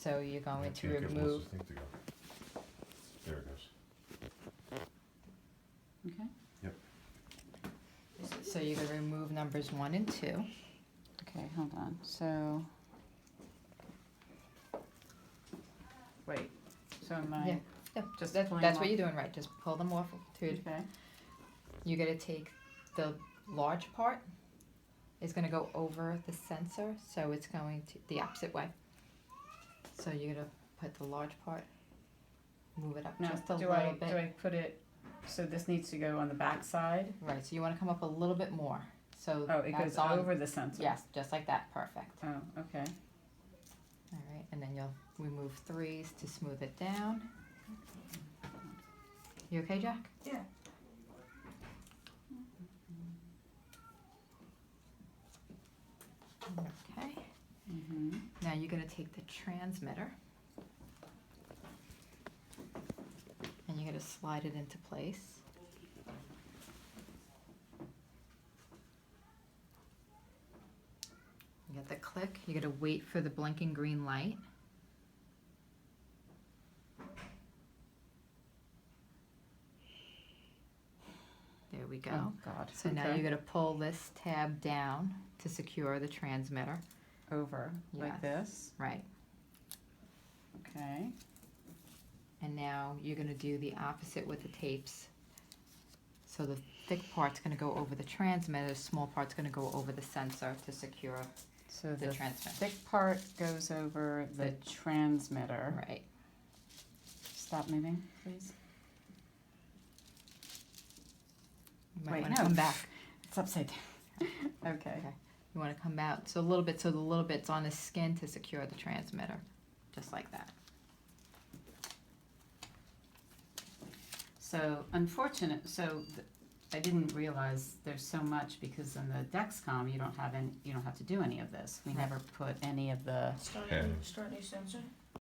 So you're going I to can't get remove, Melissa's thing to go. There it goes. Okay, so you're gonna remove numbers 1 and 2. okay, hold on, so. Wait, so am I? Yeah. Yeah, Just that's pulling what off- you're doing, right, just pull them off to, Okay, you're gonna take the large part, is gonna go over the sensor, so it's going to, the opposite way. So you're gonna put the large part, move it up now, just a do little I bit. put it, so this needs to go on the back side? Right, so you wanna come up a little bit more, so Oh, it that's goes on, over the sensor? yes, just like that, perfect. Oh, okay, Alright, and then you'll remove 3s to smooth it down. You okay, Jack? Yeah. Okay, mm-hmm, now you're gonna take the transmitter and you're gonna slide it into place. You get the click, you're gonna wait for the blinking green light. There we go. oh, God. So now Okay. you're gonna pull this tab down to secure the transmitter. Over, like Yes. this, Right. okay, And now you're gonna do the opposite with the tapes. So the thick part's gonna go over the transmitter, the small part's gonna go over the sensor to secure so the the transmitter. thick part goes over the transmitter. Right. Stop moving, please. You might Wait, wanna no. come back. It's upside down. Okay. Okay. You wanna come out, so the little bit's on the skin to secure the transmitter, just like that. So I didn't realize there's so much because in the Dexcom, you don't have to do any of this. We Right. never put any of the, Start Yeah. start new sensor.